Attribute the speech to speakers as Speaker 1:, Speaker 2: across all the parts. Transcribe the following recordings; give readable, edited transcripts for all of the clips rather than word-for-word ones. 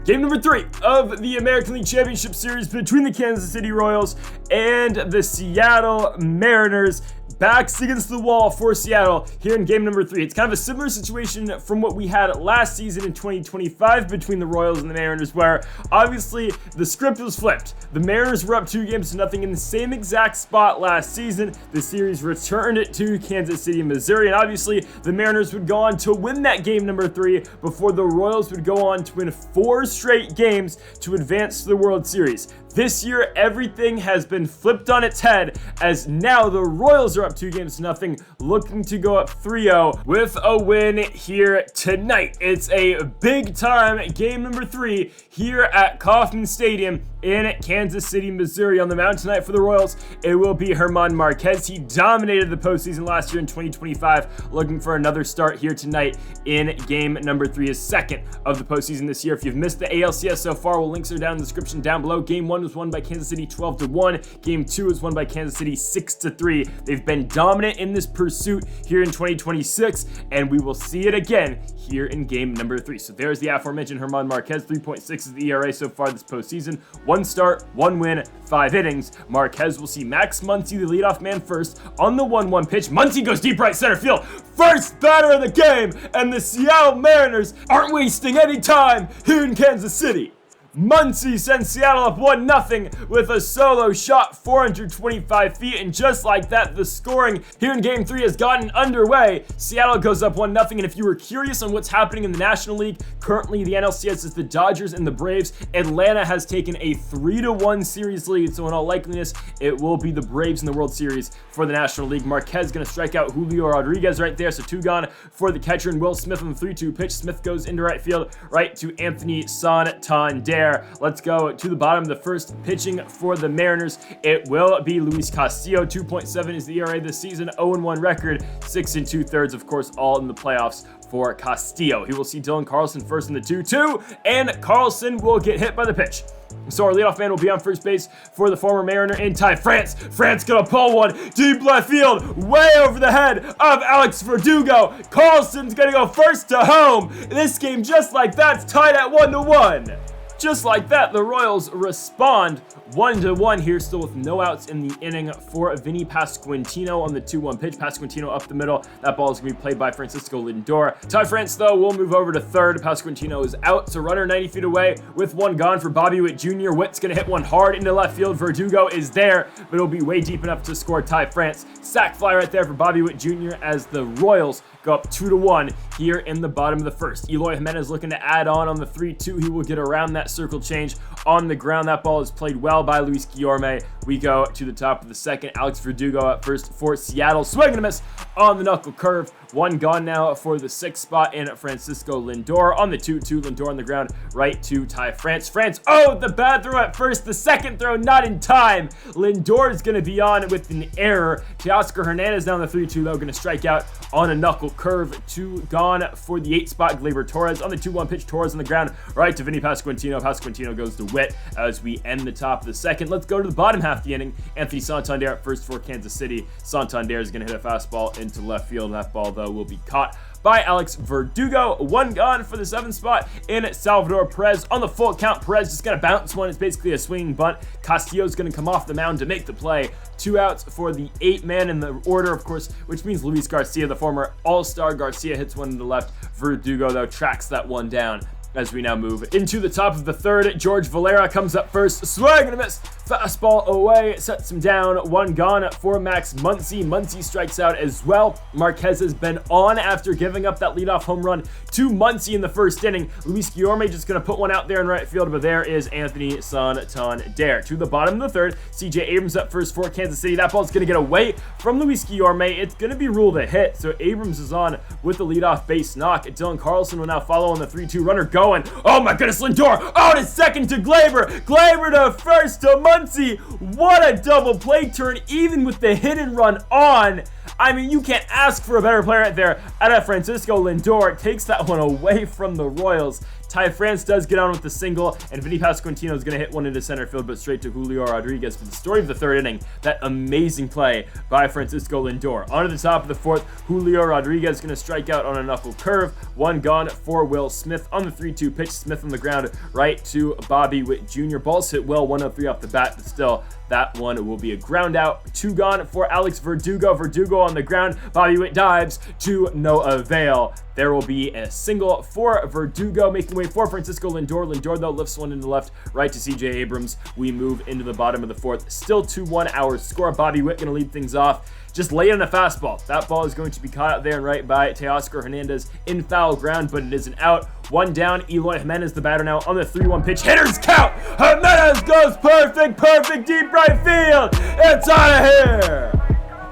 Speaker 1: Game number 3 of the American League Championship Series between the Kansas City Royals and the Seattle Mariners. Backs against the wall for Seattle here in game number 3. It's kind of a similar situation from what we had last season in 2025 between the Royals and the Mariners, where obviously the script was flipped. The Mariners were up 2-0 in the same exact spot last season. The series returned to Kansas City, Missouri, and obviously the Mariners would go on to win that game number 3 before the Royals would go on to win 4 straight games to advance to the World Series. This year, everything has been flipped on its head, as now the Royals are up 2-0, looking to go up 3-0 with a win here tonight. It's a big time game number 3 here at Kauffman Stadium in Kansas City, Missouri. On the mound tonight for the Royals, it will be German Marquez. He dominated the postseason last year in 2025, looking for another start here tonight in game number 3, his second of the postseason this year. If you've missed the ALCS so far, well, links are down in the description down below. Game 1 was won by Kansas City 12-1. Game 2 was won by Kansas City 6-3. They've been dominant in this pursuit here in 2026, and we will see it again here in game number 3. So there's the aforementioned German Marquez. 3.6 is the ERA so far this postseason. 1 start, 1 win, 5 innings. Marquez will see Max Muncy, the leadoff man, first on the 1-1 pitch. Muncy goes deep right center field. First batter of the game, and the Seattle Mariners aren't wasting any time here in Kansas City. Muncy sends Seattle up 1-0 with a solo shot 425 feet, and just like that, the scoring here in Game 3 has gotten underway. Seattle goes up 1-0, and if you were curious on what's happening in the National League, currently the NLCS is the Dodgers and the Braves. Atlanta has taken a 3-1 series lead, so in all likeliness, it will be the Braves in the World Series for the National League. Marquez going to strike out Julio Rodriguez right there, so 2 gone for the catcher, and Will Smith on the 3-2 pitch. Smith goes into right field, right to Anthony Santander. Let's go to the bottom of the first. Pitching for the Mariners, it will be Luis Castillo. 2.7 is the ERA this season, 0-1 record, 6 2/3, of course, all in the playoffs for Castillo. He will see Dylan Carlson first in the 2-2, and Carlson will get hit by the pitch. So our leadoff man will be on first base for the former Mariner in Ty France. France gonna pull one deep left field, way over the head of Alcs Verdugo. Carlson's gonna go first to home. This game, just like that's tied at 1-1. Just like that, the Royals respond 1-1 here, still with no outs in the inning for Vinny Pasquantino on the 2-1 pitch. Pasquantino up the middle. That ball is going to be played by Francisco Lindor. Ty France, though, will move over to third. Pasquantino is out, so runner 90 feet away with 1 gone for Bobby Witt Jr. Witt's going to hit one hard into left field. Verdugo is there, but it'll be way deep enough to score Ty France. Sac fly right there for Bobby Witt Jr. as the Royals go up 2-1 here in the bottom of the first. Eloy Jimenez looking to add on the 3-2. He will get around that circle change on the ground. That ball is played well by Luis Guillorme. We go to the top of the second. Alex Verdugo at first for Seattle. Swing and a miss on the knuckle curve. 1 gone now for the 6th spot in Francisco Lindor. On the 2-2, Lindor on the ground, right to Ty France. France, oh, the bad throw at first. The second throw not in time. Lindor is going to be on with an error. Teoscar Hernandez down the 3-2, though, going to strike out on a knuckle curve. 2 gone for the 8th spot. Gleyber Torres on the 2-1 pitch. Torres on the ground, right to Vinny Pasquantino. Pasquantino goes to Witt as we end the top of the second. Let's go to the bottom half of the inning. Anthony Santander at first for Kansas City. Santander is going to hit a fastball into left field. That ball, though, will be caught by Alex Verdugo. 1 gone for the 7th spot in Salvador Perez. On the full count, Perez just going to bounce one. It's basically a swinging bunt. Castillo's going to come off the mound to make the play. 2 outs for the 8th man in the order, of course, which means Luis Garcia, the former All-Star. Garcia hits one to the left. Verdugo, though, tracks that one down. As we now move into the top of the third, George Valera comes up first. Swing and a miss. Fastball away. Sets him down. 1 gone for Max Muncy. Muncy strikes out as well. Marquez has been on after giving up that leadoff home run to Muncy in the first inning. Luis Guillorme just going to put one out there in right field, but there is Anthony Santander. To the bottom of the third, CJ Abrams up first for Kansas City. That ball's going to get away from Luis Guillorme. It's going to be ruled a hit, so Abrams is on with the leadoff base knock. Dylan Carlson will now follow on the 3-2 runner going. Oh my goodness, Lindor out at second to Gleyber. Gleyber to first to Muncy. What a double play turn, even with the hit and run on. I mean, you can't ask for a better player right there. Out of Francisco Lindor takes that one away from the Royals. Ty France does get on with the single, and Vinny Pasquantino is going to hit one into center field, but straight to Julio Rodriguez for the story of the third inning. That amazing play by Francisco Lindor. On to the top of the fourth, Julio Rodriguez is going to strike out on a knuckle curve. One gone for Will Smith on the 3-2 pitch. Smith on the ground right to Bobby Witt Jr. Balls hit well, 103 off the bat, but still, that one will be a ground out. Two gone for Alex Verdugo. Verdugo on the ground. Bobby Witt dives to no avail. There will be a single for Verdugo, making way for Francisco Lindor. Lindor, though, lifts one into left, right to CJ Abrams. We move into the bottom of the fourth. Still 2-1 our score. Bobby Witt going to lead things off. Just lay on a fastball. That ball is going to be caught out there and right by Teoscar Hernandez in foul ground, but it is an out. One down. Eloy Jimenez, the batter now on the 3-1 pitch. Hitters count. Jimenez goes perfect deep right field. It's out of here.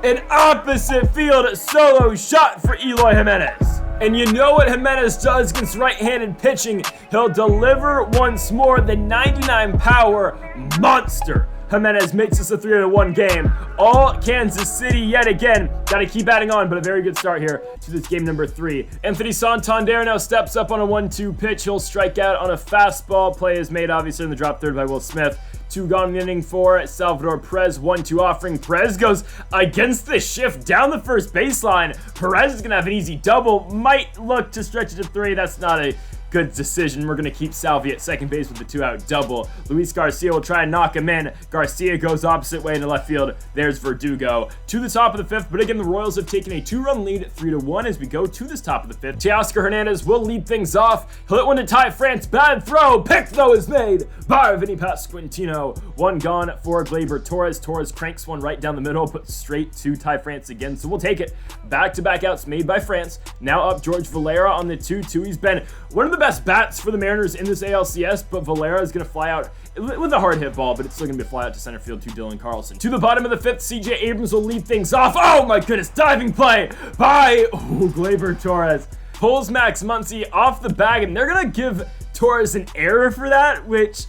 Speaker 1: An opposite field solo shot for Eloy Jimenez. And you know what Jimenez does against right-handed pitching? He'll deliver once more. The 99 power monster Jimenez makes this a 3-1 game. All Kansas City yet again. Got to keep adding on, but a very good start here to this game number 3. Anthony Santander now steps up on a 1-2 pitch. He'll strike out on a fastball. Play is made, obviously, in the drop third by Will Smith. 2 gone in the inning for Salvador Perez. 1-2 offering. Perez goes against the shift down the first baseline. Perez is going to have an easy double. Might look to stretch it to 3. That's not a good decision. We're going to keep Salvi at second base with the 2-out double. Luis Garcia will try and knock him in. Garcia goes opposite way into left field. There's Verdugo. To the top of the fifth, but again, the Royals have taken a 2-run lead, 3-1 as we go to this top of the fifth. Teoscar Hernandez will lead things off. He'll hit one to Ty France. Bad throw. Pick, though, is made by Vinny Pasquantino. One gone for Gleyber Torres. Torres cranks one right down the middle, but straight to Ty France again, so we'll take it. Back-to-back outs made by France. Now up George Valera on the 2-2. He's been one of the best bats for the Mariners in this ALCS, but Valera is going to fly out with a hard hit ball, but it's still going to be a fly out to center field to Dylan Carlson. To the bottom of the fifth, CJ Abrams will lead things off. Oh my goodness, diving play by Gleyber Torres. Pulls Max Muncy off the bag, and they're going to give Torres an error for that, which,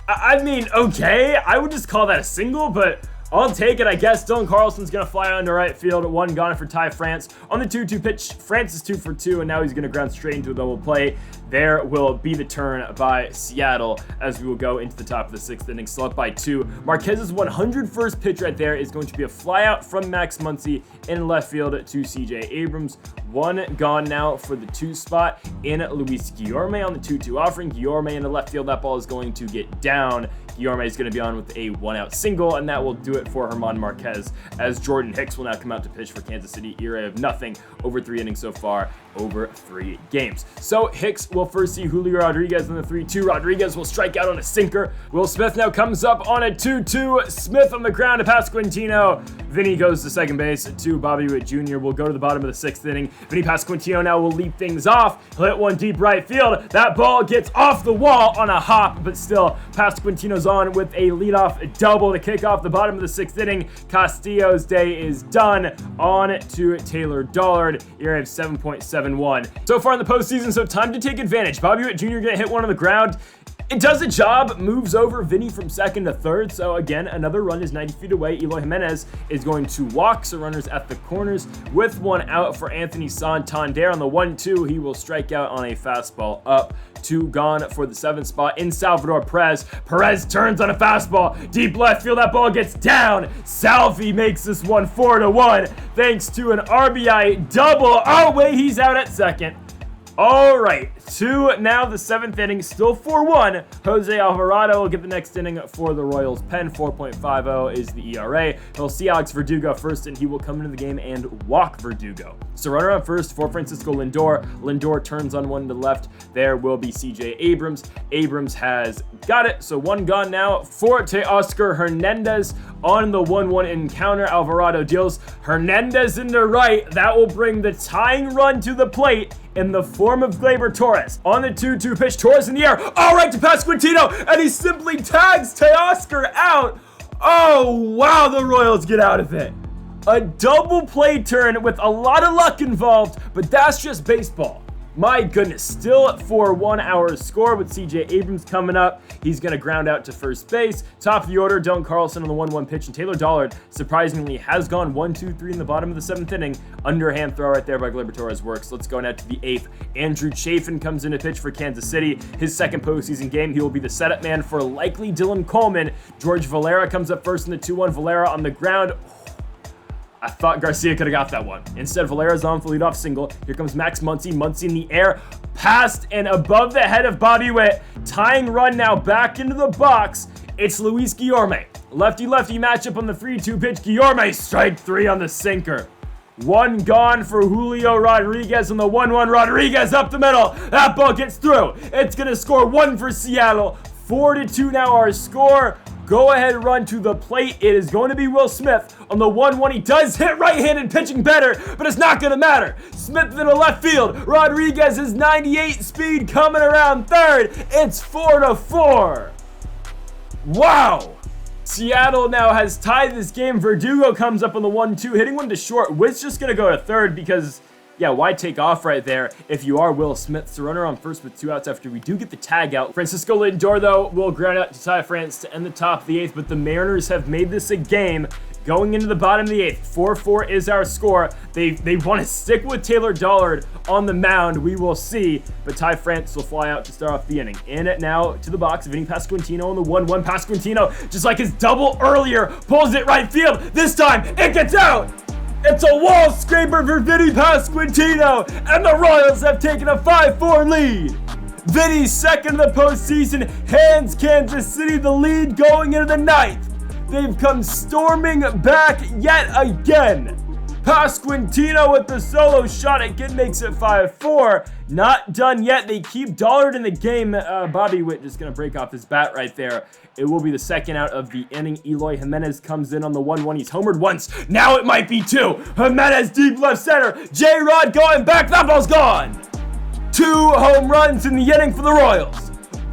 Speaker 1: I mean, okay, I would just call that a single, but I'll take it, I guess. Dylan Carlson's going to fly on to right field. One gone for Ty France. On the 2-2 pitch, France is 2 for 2, and now he's going to ground straight into a double play. There will be the turn by Seattle as we will go into the top of the sixth inning, still up by 2. Marquez's 101st pitch right there is going to be a flyout from Max Muncy in left field to CJ Abrams. One gone now for the 2 spot in Luis Guillorme on the 2-2 offering. Guillorme in the left field. That ball is going to get down. Guillorme is going to be on with a 1-out single, and that will do it for German Marquez as Jordan Hicks will now come out to pitch for Kansas City. ERA of nothing over 3 innings so far, over 3 games. So Hicks will first see Julio Rodriguez in the 3-2. Rodriguez will strike out on a sinker. Will Smith now comes up on a 2-2. Smith on the ground to Pasquantino. Vinny goes to second base to Bobby Witt Jr. We'll go to the bottom of the 6th inning. Vinny Pasquantino now will lead things off. He'll hit one deep right field. That ball gets off the wall on a hop, but still Pasquantino's on with a leadoff double to kick off the bottom of the 6th inning. Castillo's day is done. On to Taylor Dollard. ERA of 7.71. So far in the postseason, so time to take advantage. Bobby Witt Jr. gonna hit one on the ground. It does a job, moves over Vinny from second to third. So again, another run is 90 feet away. Eloy Jimenez is going to walk, so runners at the corners with 1 out for Anthony Santander. On the 1-2, he will strike out on a fastball up. 2 gone for the 7th spot in Salvador Perez. Perez turns on a fastball. Deep left field, that ball gets down. Salvi makes this one 4-1 thanks to an RBI double. Oh wait, he's out at second. All right, to now the 7th inning, still 4-1. Jose Alvarado will get the next inning for the Royals pen. 4.50 is the ERA. He'll see Alex Verdugo first, and he will come into the game and walk Verdugo. So runner on first for Francisco Lindor. Lindor turns on one to left. There will be CJ Abrams. Abrams has got it. So 1 gone now for Teoscar Hernandez on the 1-1 encounter. Alvarado deals Hernandez into right. That will bring the tying run to the plate in the form of Gleyber Torres. On the 2-2 pitch, Torres in the air. All right to Pasquantino, and he simply tags Teoscar out. Oh, wow, the Royals get out of it. A double play turn with a lot of luck involved, but that's just baseball. My goodness, still at 4-1 our score with CJ Abrams coming up. He's going to ground out to first base. Top of the order, Dylan Carlson on the 1-1 pitch, and Taylor Dollard surprisingly has gone 1-2-3 in the bottom of the 7th inning. Underhand throw right there by Gleyber Torres works. Let's go now to the 8th. Andrew Chafin comes in to pitch for Kansas City. His second postseason game. He will be the setup man for likely Dylan Coleman. George Valera comes up first in the 2-1. Valera on the ground. I thought Garcia could have got that one. Instead, Valera's on for the leadoff single. Here comes Max Muncy. Muncy in the air, past and above the head of Bobby Witt. Tying run now back into the box. It's Luis Guillorme. Lefty-lefty matchup on the 3-2 pitch. Guillorme, strike 3 on the sinker. One gone for Julio Rodriguez on the 1-1. Rodriguez up the middle. That ball gets through. It's going to score 1 for Seattle. 4-2 now our score. Go ahead run to the plate. It is going to be Will Smith on the 1-1. He does hit right-handed pitching better, but it's not going to matter. Smith in the left field. Rodriguez is 98 speed coming around third. It's 4-4. Wow. Seattle now has tied this game. Verdugo comes up on the 1-2, hitting one to short. Witt's just going to go to third because, yeah, why take off right there if you are Will Smith? So runner on first with 2 outs after we do get the tag out. Francisco Lindor, though, will ground out to Ty France to end the top of the 8th, but the Mariners have made this a game. Going into the bottom of the 8th, 4-4 is our score. They want to stick with Taylor Dollard on the mound. We will see, but Ty France will fly out to start off the inning. In it now to the box, Vinny Pasquantino on the 1-1. Pasquantino, just like his double earlier, pulls it right field. This time, it gets out. It's a wall scraper for Vinny Pasquantino, and the Royals have taken a 5-4 lead. Vinny's second of the postseason hands Kansas City the lead going into the 9th. They've come storming back yet again. Pasquantino with the solo shot again makes it 5-4. Not done yet. They keep Dollard in the game. Bobby Witt just going to break off his bat right there. It will be the second out of the inning. Eloy Jimenez comes in on the 1-1. He's homered once. Now it might be 2. Jimenez deep left center. J-Rod going back. That ball's gone. 2 home runs in the inning for the Royals.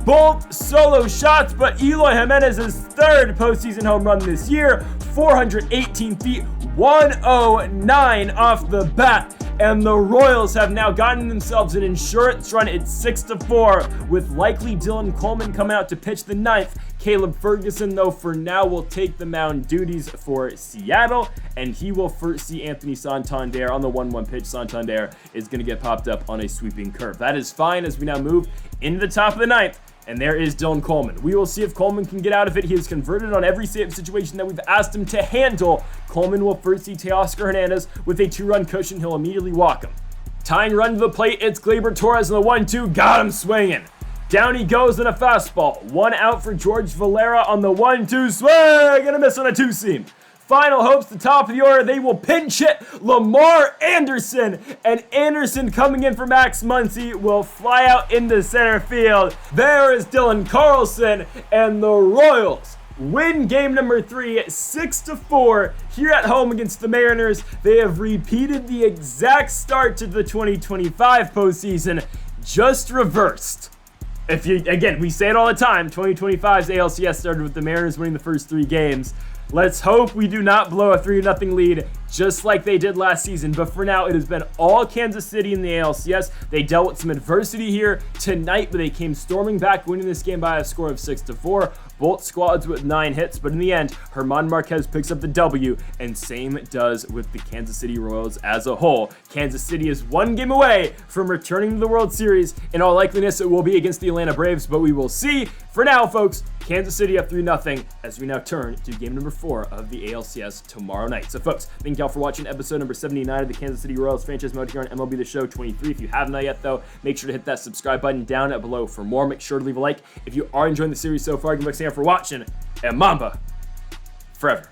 Speaker 1: Both solo shots, but Eloy Jimenez's third postseason home run this year. 418 feet, 109 off the bat. And the Royals have now gotten themselves an insurance run. It's 6-4 with likely Dylan Coleman coming out to pitch the 9th. Caleb Ferguson, though, for now will take the mound duties for Seattle, and he will first see Anthony Santander on the 1-1 pitch. Santander is going to get popped up on a sweeping curve. That is fine as we now move into the top of the 9th. And there is Dylan Coleman. We will see if Coleman can get out of it. He has converted on every situation that we've asked him to handle. Coleman will first see Teoscar Hernandez with a 2-run cushion. He'll immediately walk him. Tying run to the plate, it's Gleyber Torres on the 1-2. Got him swinging. Down he goes in a fastball. 1 out for George Valera on the 1-2 swing. Gonna miss on a 2-seam. Final hopes, the top of the order, they will pinch hit Lamar Anderson. And Anderson coming in for Max Muncy will fly out into center field. There is Dylan Carlson, and the Royals win game number 3 6-4 here at home against the Mariners. They have repeated the exact start to the 2025 postseason, just reversed. Again, we say it all the time, 2025's ALCS started with the Mariners winning the first 3 games. Let's hope we do not blow a 3-0 lead just like they did last season. But for now, it has been all Kansas City in the ALCS. They dealt with some adversity here tonight, but they came storming back, winning this game by a score of 6-4. Both squads with 9 hits, but in the end, German Marquez picks up the W, and same does with the Kansas City Royals as a whole. Kansas City is 1 game away from returning to the World Series. In all likeliness, it will be against the Atlanta Braves, but we will see. For now, folks, Kansas City up 3-0 as we now turn to game number 4 of the ALCS tomorrow night. So, folks, thank y'all for watching episode number 79 of the Kansas City Royals franchise mode here on MLB The Show 23. If you have not yet, though, make sure to hit that subscribe button down below for more. Make sure to leave a like if you are enjoying the series so far. Thanks again for watching, and Mamba forever.